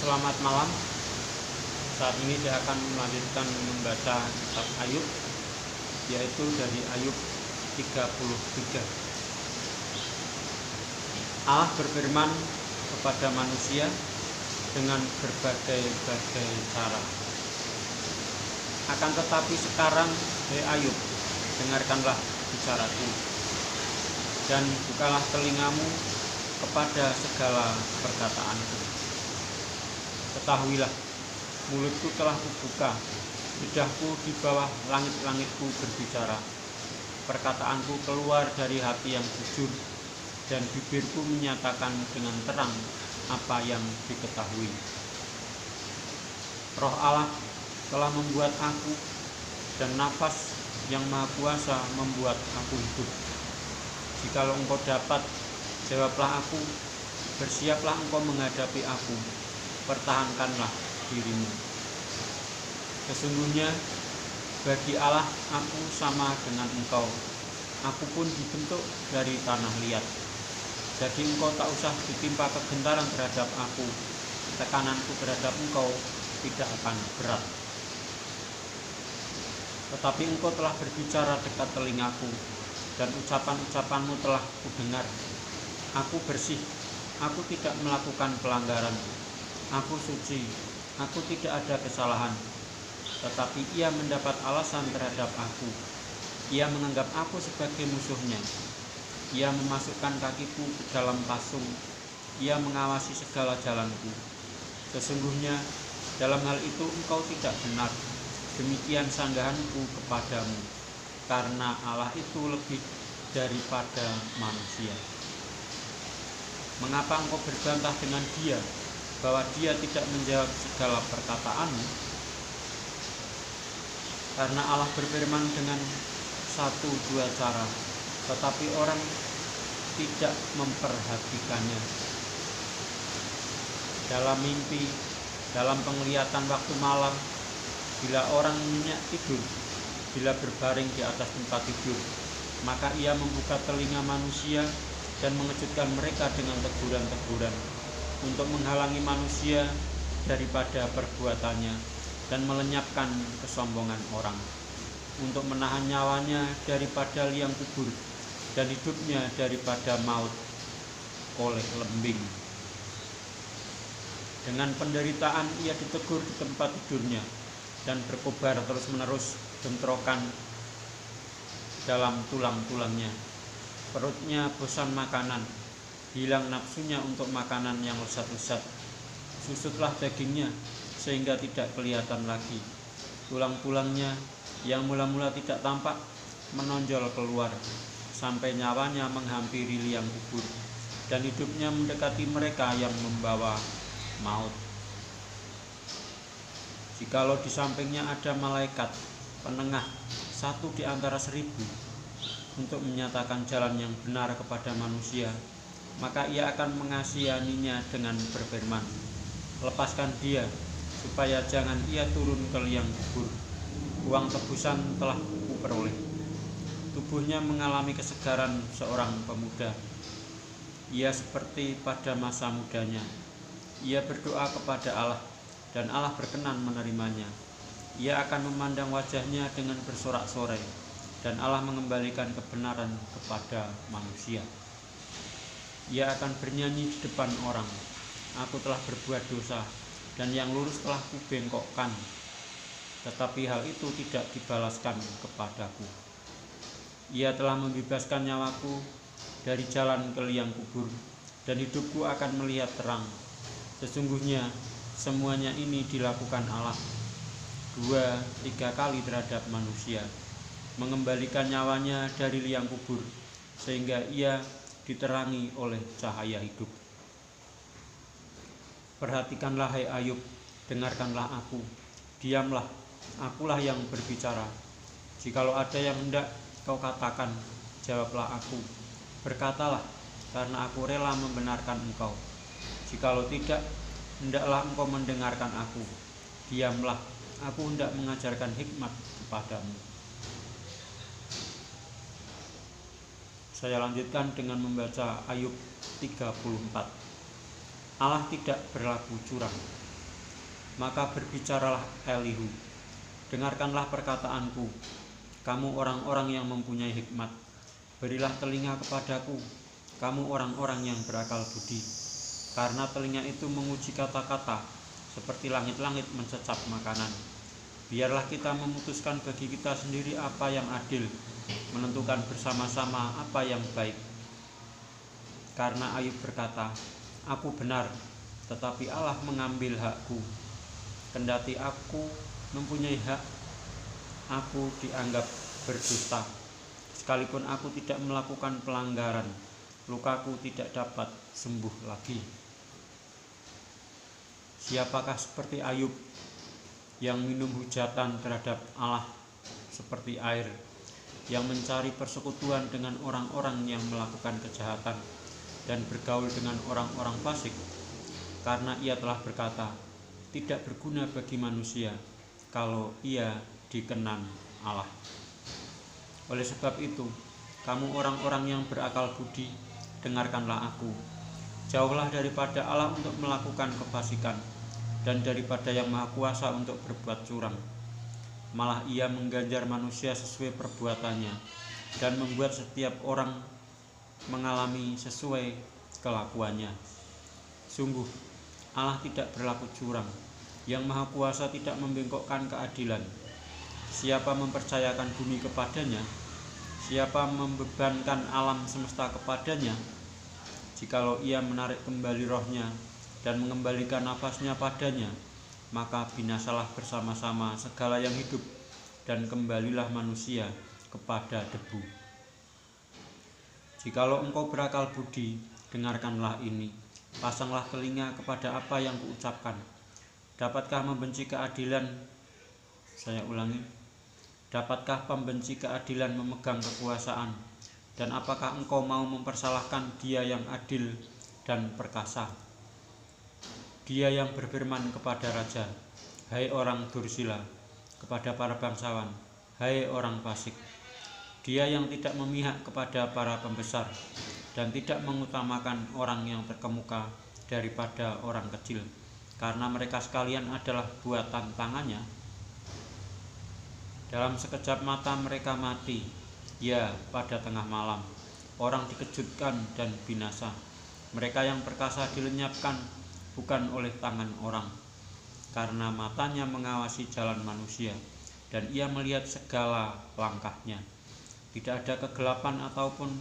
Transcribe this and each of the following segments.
Selamat malam. Saat ini saya akan melanjutkan membaca kitab Ayub, yaitu dari Ayub 33. Allah berfirman kepada manusia dengan berbagai-bagai cara. Akan tetapi sekarang, hai Ayub, dengarkanlah bicaraku, dan bukalah telingamu kepada segala perkataanku. Ketahuilah, mulutku telah kubuka, lidahku di bawah langit-langitku berbicara. Perkataanku keluar dari hati yang jujur, dan bibirku menyatakan dengan terang apa yang diketahui. Roh Allah telah membuat aku, dan nafas yang Maha Kuasa membuat aku hidup. Jikalau engkau dapat, jawablah aku, bersiaplah engkau menghadapi aku, pertahankanlah dirimu. Sesungguhnya bagi Allah aku sama dengan engkau, aku pun dibentuk dari tanah liat. Jadi engkau tak usah ditimpa kegentaran terhadap aku, tekananku terhadap engkau tidak akan berat. Tetapi engkau telah berbicara dekat telingaku, dan ucapan-ucapanmu telah kudengar. Aku bersih, aku tidak melakukan pelanggaran. Aku suci, aku tidak ada kesalahan. Tetapi ia mendapat alasan terhadap aku. Ia menganggap aku sebagai musuhnya. Ia memasukkan kakiku ke dalam pasung. Ia mengawasi segala jalanku. Sesungguhnya dalam hal itu engkau tidak benar. Demikian sanggahanku kepadamu, karena Allah itu lebih daripada manusia. Mengapa engkau berbantah dengan dia, bahwa dia tidak menjawab segala perkataanmu? Karena Allah berfirman dengan 1-2 cara, tetapi orang tidak memperhatikannya. Dalam mimpi, dalam penglihatan waktu malam, bila orang nyenyak tidur, bila berbaring di atas tempat tidur, maka ia membuka telinga manusia dan mengejutkan mereka dengan teguran-teguran, untuk menghalangi manusia daripada perbuatannya dan melenyapkan kesombongan orang, untuk menahan nyawanya daripada liang kubur dan hidupnya daripada maut oleh lembing. Dengan penderitaan ia ditegur di tempat tidurnya, dan berkobar terus-menerus bentrokan dalam tulang-tulangnya. Perutnya bosan makanan, hilang nafsunya untuk makanan yang lezat-lezat. Susutlah dagingnya sehingga tidak kelihatan lagi. Tulang-tulangnya yang mula-mula tidak tampak menonjol keluar, sampai nyawanya menghampiri liang kubur, dan hidupnya mendekati mereka yang membawa maut. Jikalau di sampingnya ada malaikat penengah, 1 di antara 1000, untuk menyatakan jalan yang benar kepada manusia, maka ia akan mengasihaninya dengan berfirman, lepaskan dia, supaya jangan ia turun ke liang kubur. Uang tebusan telah kuperoleh. Tubuhnya mengalami kesegaran seorang pemuda. Ia seperti pada masa mudanya. Ia berdoa kepada Allah, dan Allah berkenan menerimanya. Ia akan memandang wajahnya dengan bersorak-sorai, dan Allah mengembalikan kebenaran kepada manusia. Ia akan bernyanyi di depan orang, aku telah berbuat dosa, dan yang lurus telah kubengkokkan. Tetapi hal itu tidak dibalaskan kepadaku. Ia telah membebaskan nyawaku dari jalan ke liang kubur, dan hidupku akan melihat terang. Sesungguhnya semuanya ini dilakukan Allah 2-3 kali terhadap manusia, mengembalikan nyawanya dari liang kubur, sehingga ia diterangi oleh cahaya hidup. Perhatikanlah hai Ayub, dengarkanlah aku, diamlah, akulah yang berbicara. Jikalau ada yang hendak kau katakan, jawablah aku. Berkatalah, karena aku rela membenarkan engkau. Jikalau tidak, hendaklah engkau mendengarkan aku. Diamlah, aku hendak mengajarkan hikmat kepadamu. Saya lanjutkan dengan membaca Ayub 34. Allah tidak berlaku curang. Maka berbicaralah Elihu, dengarkanlah perkataanku, kamu orang-orang yang mempunyai hikmat. Berilah telinga kepadaku, kamu orang-orang yang berakal budi. Karena telinga itu menguji kata-kata, seperti langit-langit mencecap makanan. Biarlah kita memutuskan bagi kita sendiri apa yang adil, menentukan bersama-sama apa yang baik. Karena Ayub berkata, aku benar, tetapi Allah mengambil hakku. Kendati aku mempunyai hak, aku dianggap berdusta. Sekalipun aku tidak melakukan pelanggaran, lukaku tidak dapat sembuh lagi. Siapakah seperti Ayub yang minum hujatan terhadap Allah seperti air, yang mencari persekutuan dengan orang-orang yang melakukan kejahatan dan bergaul dengan orang-orang fasik? Karena ia telah berkata, tidak berguna bagi manusia kalau ia dikenan Allah. Oleh sebab itu, kamu orang-orang yang berakal budi, dengarkanlah aku. Jauhlah daripada Allah untuk melakukan kefasikan, dan daripada yang Maha Kuasa untuk berbuat curang. Malah ia mengganjar manusia sesuai perbuatannya, dan membuat setiap orang mengalami sesuai kelakuannya. Sungguh, Allah tidak berlaku curang, yang Maha Kuasa tidak membengkokkan keadilan. Siapa mempercayakan bumi kepadanya? Siapa membebankan alam semesta kepadanya? Jikalau ia menarik kembali rohnya dan mengembalikan nafasnya padanya, maka binasalah bersama-sama segala yang hidup, dan kembalilah manusia kepada debu. Jikalau engkau berakal budi, dengarkanlah ini, pasanglah telinga kepada apa yang kuucapkan. Dapatkah membenci keadilan? Saya ulangi, dapatkah pembenci keadilan memegang kekuasaan? Dan apakah engkau mau mempersalahkan Dia yang adil dan perkasa? Dia yang berfirman kepada raja, hai orang Dursila, kepada para bangsawan, hai orang fasik. Dia yang tidak memihak kepada para pembesar, dan tidak mengutamakan orang yang terkemuka daripada orang kecil, karena mereka sekalian adalah buatan tangannya. Dalam sekejap mata mereka mati, ya pada tengah malam orang dikejutkan dan binasa. Mereka yang perkasa dilenyapkan bukan oleh tangan orang, karena matanya mengawasi jalan manusia, dan ia melihat segala langkahnya. Tidak ada kegelapan ataupun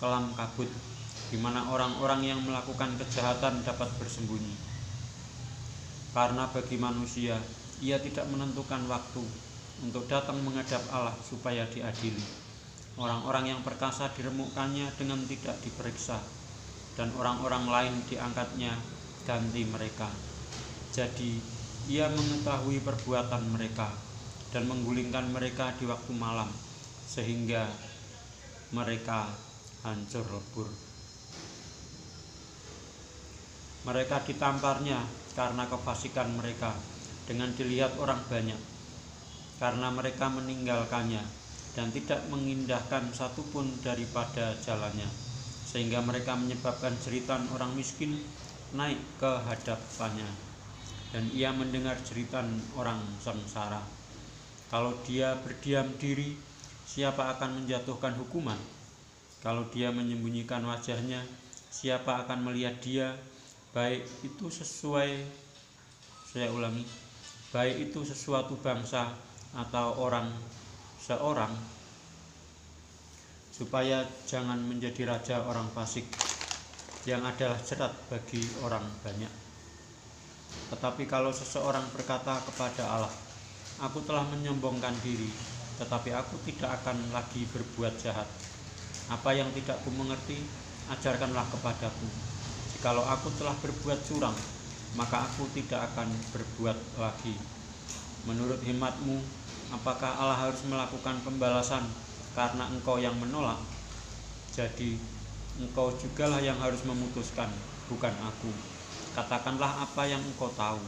kelam kabut, di mana orang-orang yang melakukan kejahatan dapat bersembunyi. Karena bagi manusia, ia tidak menentukan waktu untuk datang menghadap Allah supaya diadili. Orang-orang yang perkasa diremukkannya dengan tidak diperiksa, dan orang-orang lain diangkatnya ganti mereka. Jadi ia mengetahui perbuatan mereka dan menggulingkan mereka di waktu malam, sehingga mereka hancur lebur. Mereka ditamparnya karena kefasikan mereka dengan dilihat orang banyak, karena mereka meninggalkannya dan tidak mengindahkan satupun daripada jalannya, sehingga mereka menyebabkan jeritan orang miskin naik ke hadapannya, dan ia mendengar jeritan orang sengsara. Kalau dia berdiam diri, siapa akan menjatuhkan hukuman? Kalau dia menyembunyikan wajahnya, siapa akan melihat dia? Baik itu sesuatu bangsa atau orang seorang, supaya jangan menjadi raja orang fasik, yang adalah jerat bagi orang banyak. Tetapi kalau seseorang berkata kepada Allah, aku telah menyombongkan diri, tetapi aku tidak akan lagi berbuat jahat. Apa yang tidak ku mengerti, ajarkanlah kepadaku. Jikalau aku telah berbuat curang, maka aku tidak akan berbuat lagi. Menurut hematmu, apakah Allah harus melakukan pembalasan karena engkau yang menolak? Jadi engkau jugalah yang harus memutuskan, bukan aku. Katakanlah apa yang engkau tahu.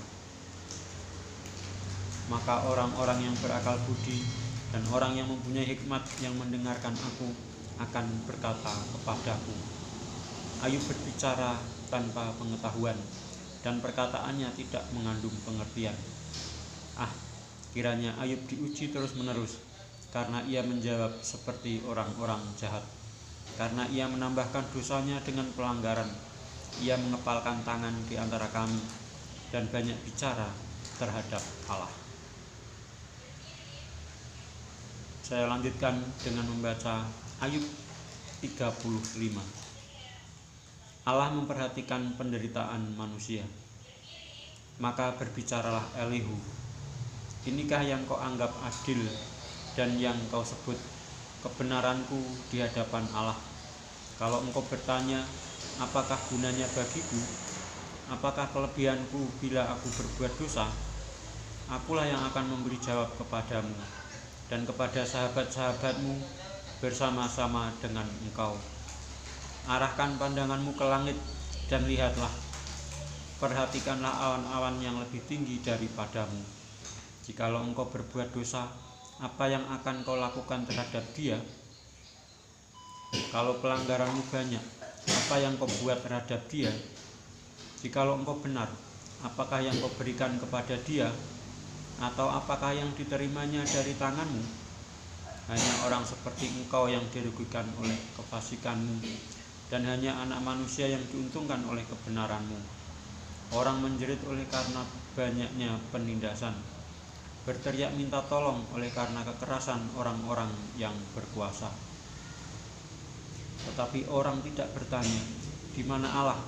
Maka orang-orang yang berakal budi dan orang yang mempunyai hikmat yang mendengarkan aku akan berkata kepadaku, Ayub berbicara tanpa pengetahuan, dan perkataannya tidak mengandung pengertian. Kiranya Ayub diuji terus-menerus, karena ia menjawab seperti orang-orang jahat. Karena ia menambahkan dosanya dengan pelanggaran, ia mengepalkan tangan di antara kami, dan banyak bicara terhadap Allah. Saya lanjutkan dengan membaca Ayub 35. Allah memperhatikan penderitaan manusia. Maka berbicaralah Elihu, inikah yang kau anggap adil dan yang kau sebut kebenaranku di hadapan Allah? Kalau engkau bertanya, apakah gunanya bagiku? Apakah kelebihanku bila aku berbuat dosa? Akulah yang akan memberi jawab kepadamu dan kepada sahabat-sahabatmu bersama-sama dengan engkau. Arahkan pandanganmu ke langit dan lihatlah, perhatikanlah awan-awan yang lebih tinggi daripadamu. Jikalau engkau berbuat dosa, apa yang akan kau lakukan terhadap dia? Kalau pelanggaranmu banyak, apa yang kau buat terhadap dia? Jikalau engkau benar, apakah yang kau berikan kepada dia? Atau apakah yang diterimanya dari tanganmu? Hanya orang seperti engkau yang dirugikan oleh kefasikanmu, dan hanya anak manusia yang diuntungkan oleh kebenaranmu. Orang menjerit oleh karena banyaknya penindasan, berteriak minta tolong oleh karena kekerasan orang-orang yang berkuasa. Tetapi orang tidak bertanya, di mana Allah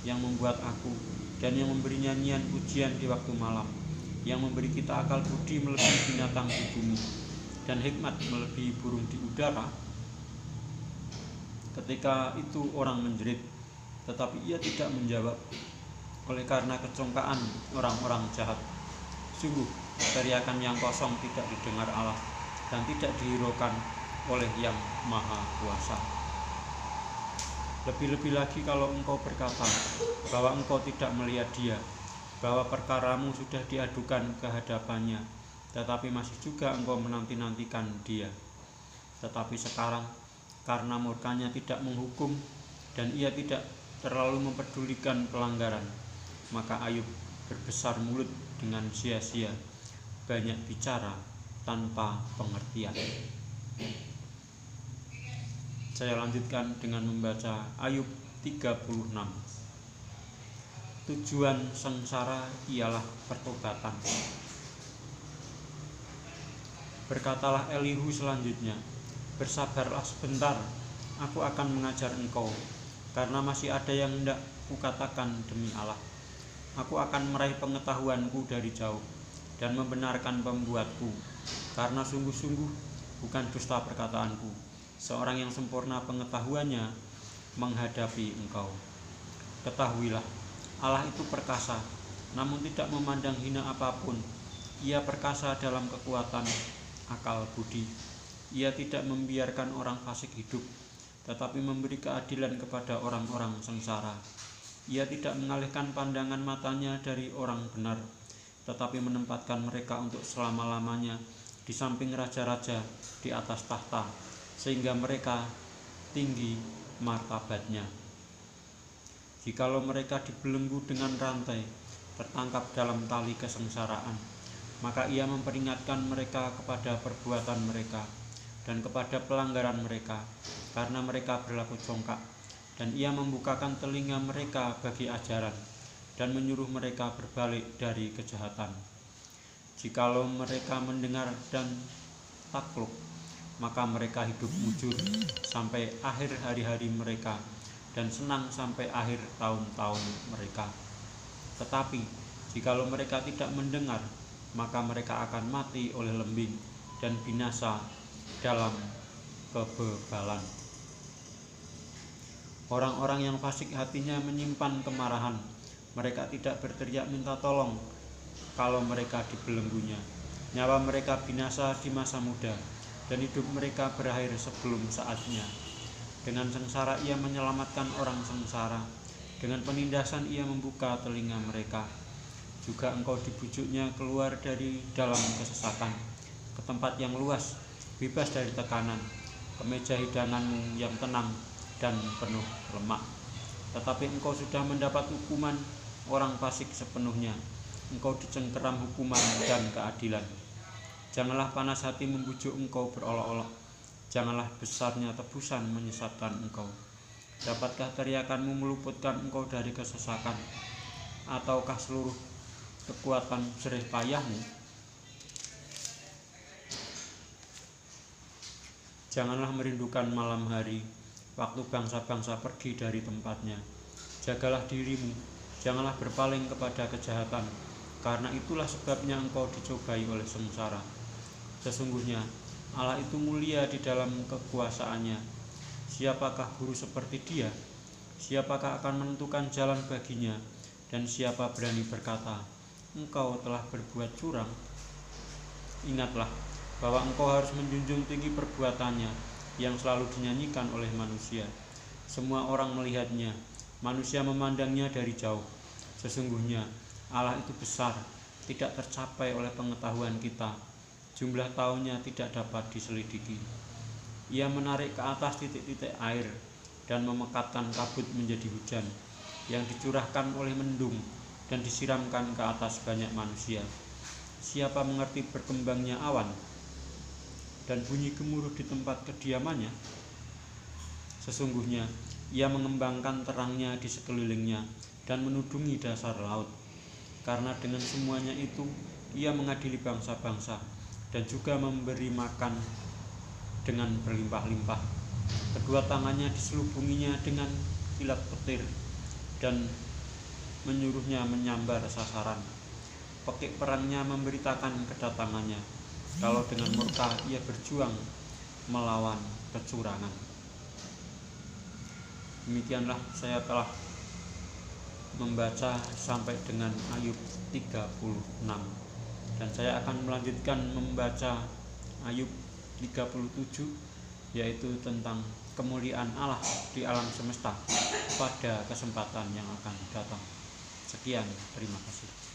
yang membuat aku dan yang memberi nyanyian pujian di waktu malam, yang memberi kita akal budi melebihi binatang di bumi dan hikmat melebihi burung di udara? Ketika itu orang menjerit, tetapi ia tidak menjawab, oleh karena kecongkaan orang-orang jahat. Sungguh, teriakan yang kosong tidak didengar Allah dan tidak dihiraukan oleh Yang Maha Kuasa. Lebih-lebih lagi kalau engkau berkata bahwa engkau tidak melihat dia, bahwa perkaramu sudah diadukan ke hadapannya, tetapi masih juga engkau menanti-nantikan dia. Tetapi sekarang, karena murkanya tidak menghukum dan ia tidak terlalu mempedulikan pelanggaran, maka Ayub berbesar mulut dengan sia-sia, banyak bicara tanpa pengertian. Saya lanjutkan dengan membaca Ayub 36. Tujuan sengsara ialah pertobatan. Berkatalah Elihu selanjutnya, bersabarlah sebentar, aku akan mengajar engkau, karena masih ada yang hendak kukatakan demi Allah. Aku akan meraih pengetahuanku dari jauh dan membenarkan pembuatku, karena sungguh-sungguh bukan dusta perkataanku. Seorang yang sempurna pengetahuannya menghadapi engkau. Ketahuilah, Allah itu perkasa, namun tidak memandang hina apapun. Ia perkasa dalam kekuatan akal budi. Ia tidak membiarkan orang fasik hidup, tetapi memberi keadilan kepada orang-orang sengsara. Ia tidak mengalihkan pandangan matanya dari orang benar, tetapi menempatkan mereka untuk selama-lamanya di samping raja-raja di atas tahta, sehingga mereka tinggi martabatnya. Jikalau mereka dibelenggu dengan rantai, tertangkap dalam tali kesengsaraan, maka ia memperingatkan mereka kepada perbuatan mereka dan kepada pelanggaran mereka, karena mereka berlaku congkak, dan ia membukakan telinga mereka bagi ajaran dan menyuruh mereka berbalik dari kejahatan. Jikalau mereka mendengar dan takluk, maka mereka hidup mujur sampai akhir hari-hari mereka dan senang sampai akhir tahun-tahun mereka. Tetapi jikalau mereka tidak mendengar, maka mereka akan mati oleh lembing dan binasa dalam kebebalan. Orang-orang yang fasik hatinya menyimpan kemarahan. Mereka tidak berteriak minta tolong kalau mereka dibelenggunya. Nyawa mereka binasa di masa muda, dan hidup mereka berakhir sebelum saatnya. Dengan sengsara ia menyelamatkan orang sengsara, dengan penindasan ia membuka telinga mereka. Juga engkau dibujuknya keluar dari dalam kesesakan, ke tempat yang luas, bebas dari tekanan, ke meja hidanganmu yang tenang dan penuh lemak. Tetapi engkau sudah mendapat hukuman orang fasik sepenuhnya. Engkau dicengkeram hukuman dan keadilan. Janganlah panas hati membujuk engkau berolok-olok. Janganlah besarnya tebusan menyesatkan engkau. Dapatkah teriakanmu meluputkan engkau dari kesesakan? Ataukah seluruh kekuatan jerih payahmu? Janganlah merindukan malam hari, waktu bangsa-bangsa pergi dari tempatnya. Jagalah dirimu, janganlah berpaling kepada kejahatan, karena itulah sebabnya engkau dicobai oleh sengsara. Sesungguhnya Allah itu mulia di dalam kekuasaannya. Siapakah guru seperti Dia? Siapakah akan menentukan jalan baginya? Dan siapa berani berkata, engkau telah berbuat curang? Ingatlah bahwa engkau harus menjunjung tinggi perbuatannya yang selalu dinyanyikan oleh manusia. Semua orang melihatnya, manusia memandangnya dari jauh. Sesungguhnya Allah itu besar, tidak tercapai oleh pengetahuan kita. Jumlah tahunnya tidak dapat diselidiki. Ia menarik ke atas titik-titik air dan memekatkan kabut menjadi hujan yang dicurahkan oleh mendung dan disiramkan ke atas banyak manusia. Siapa mengerti berkembangnya awan dan bunyi gemuruh di tempat kediamannya? Sesungguhnya ia mengembangkan terangnya di sekelilingnya dan menudungi dasar laut. Karena dengan semuanya itu ia mengadili bangsa-bangsa dan juga memberi makan dengan berlimpah-limpah. Kedua tangannya diselubunginya dengan kilat petir dan menyuruhnya menyambar sasaran. Pekik perangnya memberitakan kedatangannya, kalau dengan murka ia berjuang melawan kecurangan. Demikianlah saya telah membaca sampai dengan Ayub 36, dan saya akan melanjutkan membaca Ayub 37, yaitu tentang kemuliaan Allah di alam semesta pada kesempatan yang akan datang. Sekian, terima kasih.